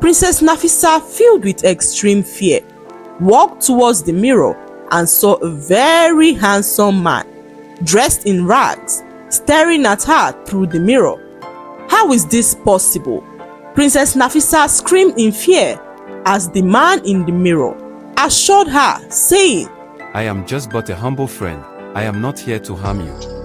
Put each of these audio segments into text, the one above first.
Princess Nafisa, filled with extreme fear, walked towards the mirror and saw a very handsome man, dressed in rags, staring at her through the mirror. How is this possible? Princess Nafisa screamed in fear as the man in the mirror assured her, saying, I am just but a humble friend. I am not here to harm you.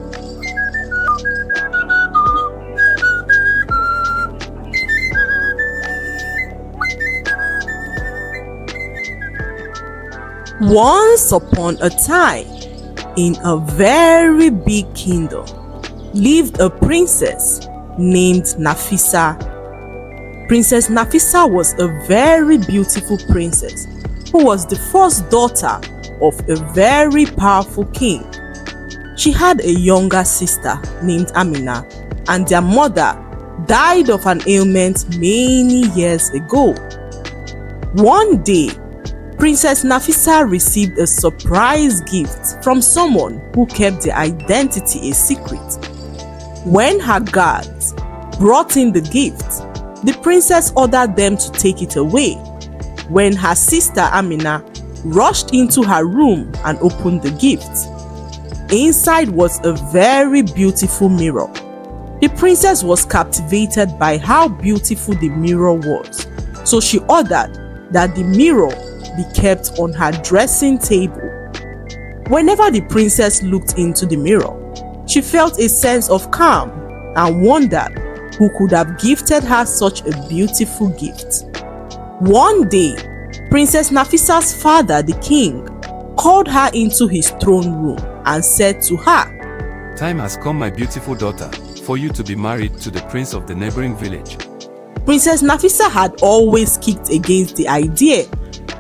Once upon a time, in a very big kingdom, lived a princess named Nafisa. Princess Nafisa was a very beautiful princess who was the first daughter of a very powerful king. She had a younger sister named Amina, and their mother died of an ailment many years ago. One day, Princess Nafisa received a surprise gift from someone who kept their identity a secret. When her guards brought in the gift, the princess ordered them to take it away. When her sister Amina rushed into her room and opened the gift, inside was a very beautiful mirror. The princess was captivated by how beautiful the mirror was, so she ordered that the mirror be kept on her dressing table. Whenever the princess looked into the mirror, she felt a sense of calm and wondered who could have gifted her such a beautiful gift. One day, Princess Nafisa's father, the king, called her into his throne room and said to her, Time has come, my beautiful daughter, for you to be married to the prince of the neighboring village. Princess Nafisa had always kicked against the idea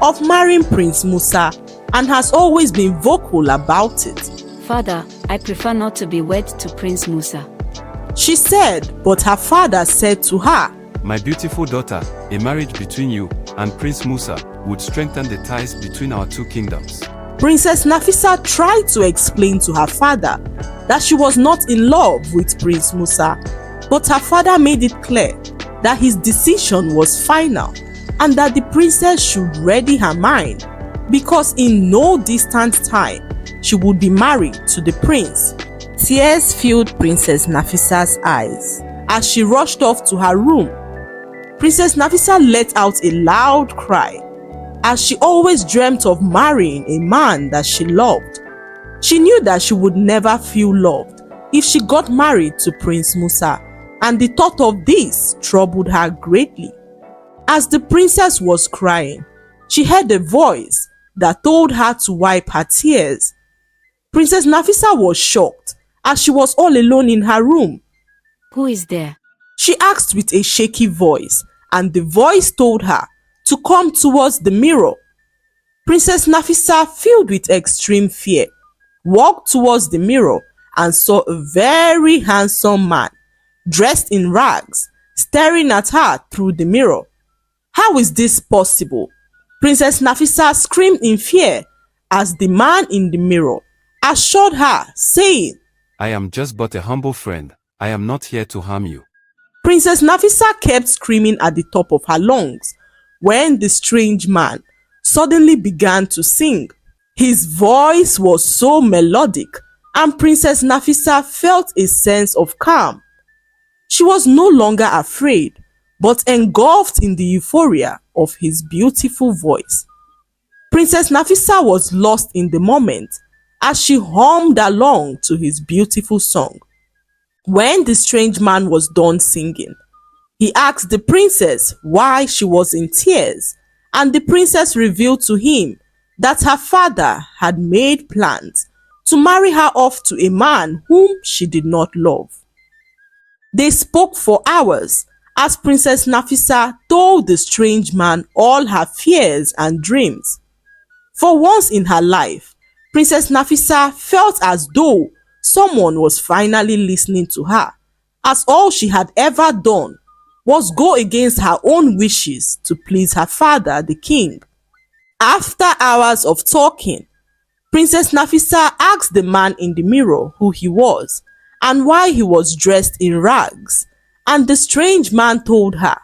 of marrying Prince Musa and has always been vocal about it. Father, I prefer not to be wed to Prince Musa, she said, but her father said to her, My beautiful daughter, a marriage between you and Prince Musa would strengthen the ties between our two kingdoms. Princess Nafisa tried to explain to her father that she was not in love with Prince Musa, but her father made it clear that his decision was final and that the princess should ready her mind, because in no distant time she would be married to the prince. Tears filled Princess Nafisa's eyes as she rushed off to her room. Princess Nafisa let out a loud cry, as she always dreamt of marrying a man that she loved. She knew that she would never feel loved if she got married to Prince Musa, and the thought of this troubled her greatly. As the princess was crying, she heard a voice that told her to wipe her tears. Princess Nafisa was shocked as she was all alone in her room. Who is there? She asked with a shaky voice, and the voice told her to come towards the mirror. Princess Nafisa, filled with extreme fear, walked towards the mirror and saw a very handsome man, dressed in rags, staring at her through the mirror. How is this possible? Princess Nafisa screamed in fear as the man in the mirror assured her, saying, I am just but a humble friend. I am not here to harm you. Princess Nafisa kept screaming at the top of her lungs when the strange man suddenly began to sing. His voice was so melodic, and Princess Nafisa felt a sense of calm. She was no longer afraid, but engulfed in the euphoria of his beautiful voice. Princess Nafisa was lost in the moment as she hummed along to his beautiful song. When the strange man was done singing, he asked the princess why she was in tears, and the princess revealed to him that her father had made plans to marry her off to a man whom she did not love. They spoke for hours as Princess Nafisa told the strange man all her fears and dreams. For once in her life, Princess Nafisa felt as though someone was finally listening to her, as all she had ever done was go against her own wishes to please her father, the king. After hours of talking, Princess Nafisa asked the man in the mirror who he was and why he was dressed in rags, and the strange man told her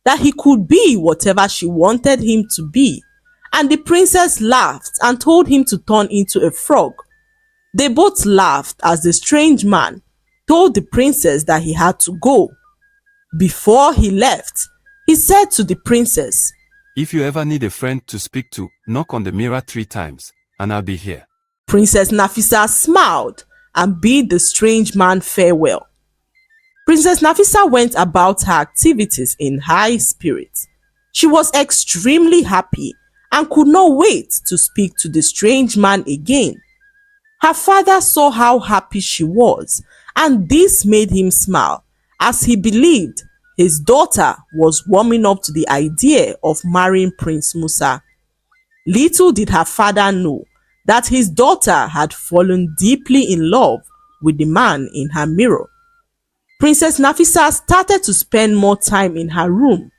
that he could be whatever she wanted him to be, and the princess laughed and told him to turn into a frog. They both laughed as the strange man told the princess that he had to go. Before he left, he said to the princess, If you ever need a friend to speak to, knock on the mirror 3 times, and I'll be here. Princess Nafisa smiled and bid the strange man farewell. Princess Nafisa went about her activities in high spirits. She was extremely happy and could not wait to speak to the strange man again. Her father saw how happy she was, and this made him smile as he believed his daughter was warming up to the idea of marrying Prince Musa. Little did her father know that his daughter had fallen deeply in love with the man in her mirror. Princess Nafisa started to spend more time in her room.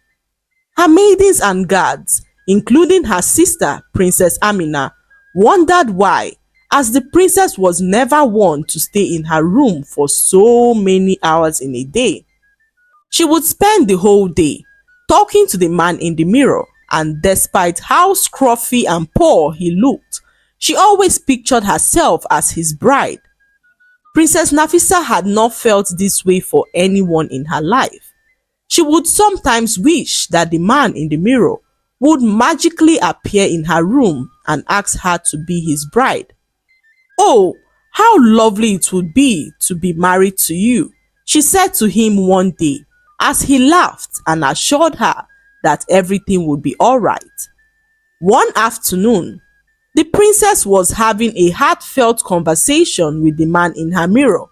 Her maidens and guards, including her sister Princess Amina, wondered why, as the princess was never one to stay in her room for so many hours in a day. She would spend the whole day talking to the man in the mirror, and despite how scruffy and poor he looked, she always pictured herself as his bride. Princess Nafisa had not felt this way for anyone in her life. She would sometimes wish that the man in the mirror would magically appear in her room and ask her to be his bride. "Oh, how lovely it would be to be married to you," she said to him one day as he laughed and assured her that everything would be all right. One afternoon, the princess was having a heartfelt conversation with the man in her mirror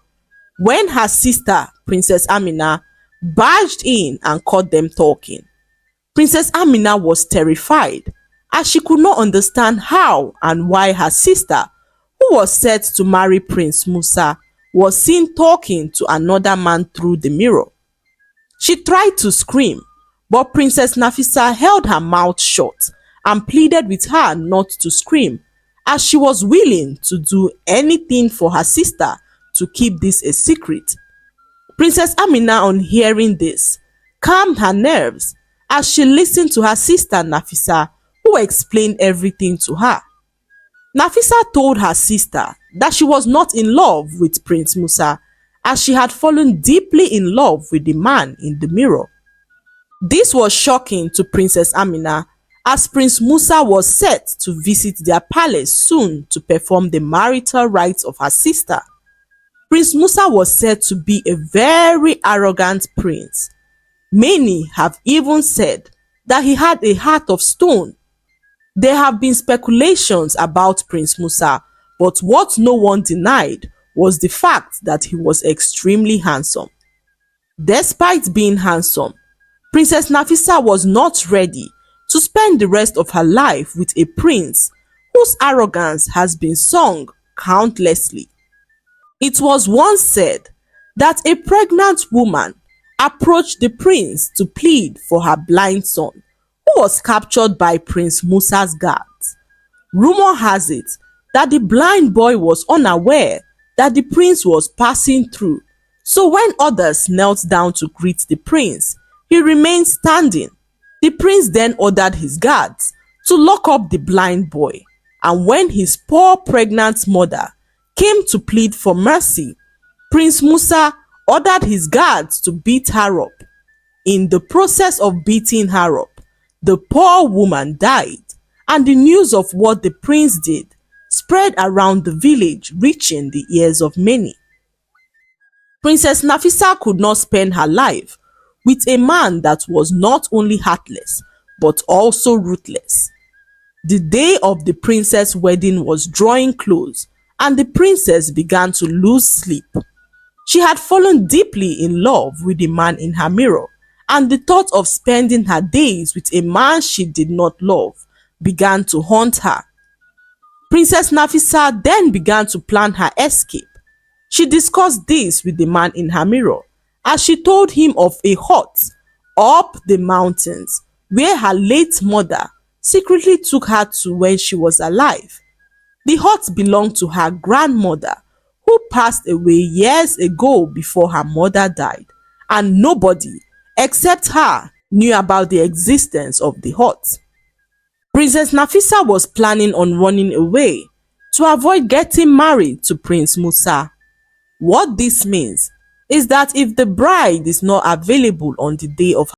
when her sister, Princess Amina, barged in and caught them talking. Princess Amina was terrified as she could not understand how and why her sister, who was set to marry Prince Musa, was seen talking to another man through the mirror. She tried to scream, but Princess Nafisa held her mouth shut and pleaded with her not to scream, as she was willing to do anything for her sister to keep this a secret. Princess Amina, on hearing this, calmed her nerves as she listened to her sister Nafisa, who explained everything to her. Nafisa told her sister that she was not in love with Prince Musa, as she had fallen deeply in love with the man in the mirror. This was shocking to Princess Amina, as Prince Musa was set to visit their palace soon to perform the marital rites of her sister. Prince Musa was said to be a very arrogant prince. Many have even said that he had a heart of stone. There have been speculations about Prince Musa, but what no one denied was the fact that he was extremely handsome. Despite being handsome, Princess Nafisa was not ready to spend the rest of her life with a prince whose arrogance has been sung countlessly. It was once said that a pregnant woman approached the prince to plead for her blind son, who was captured by Prince Musa's guards. Rumor has it that the blind boy was unaware that the prince was passing through, so when others knelt down to greet the prince, he remained standing. The prince then ordered his guards to lock up the blind boy, and when his poor pregnant mother came to plead for mercy, Prince Musa ordered his guards to beat her up. In the process of beating her up, the poor woman died, and the news of what the prince did spread around the village, reaching the ears of many. Princess Nafisa could not spend her life with a man that was not only heartless but also ruthless. The day of the princess' wedding was drawing close, and the princess began to lose sleep. She had fallen deeply in love with the man in her mirror, and the thought of spending her days with a man she did not love began to haunt her. Princess Nafisa then began to plan her escape. She discussed this with the man in her mirror, as she told him of a hut up the mountains where her late mother secretly took her to when she was alive. The hut belonged to her grandmother, who passed away years ago before her mother died, and nobody except her knew about the existence of the hut. Princess Nafisa was planning on running away to avoid getting married to Prince Musa. What this means is that if the bride is not available on the day of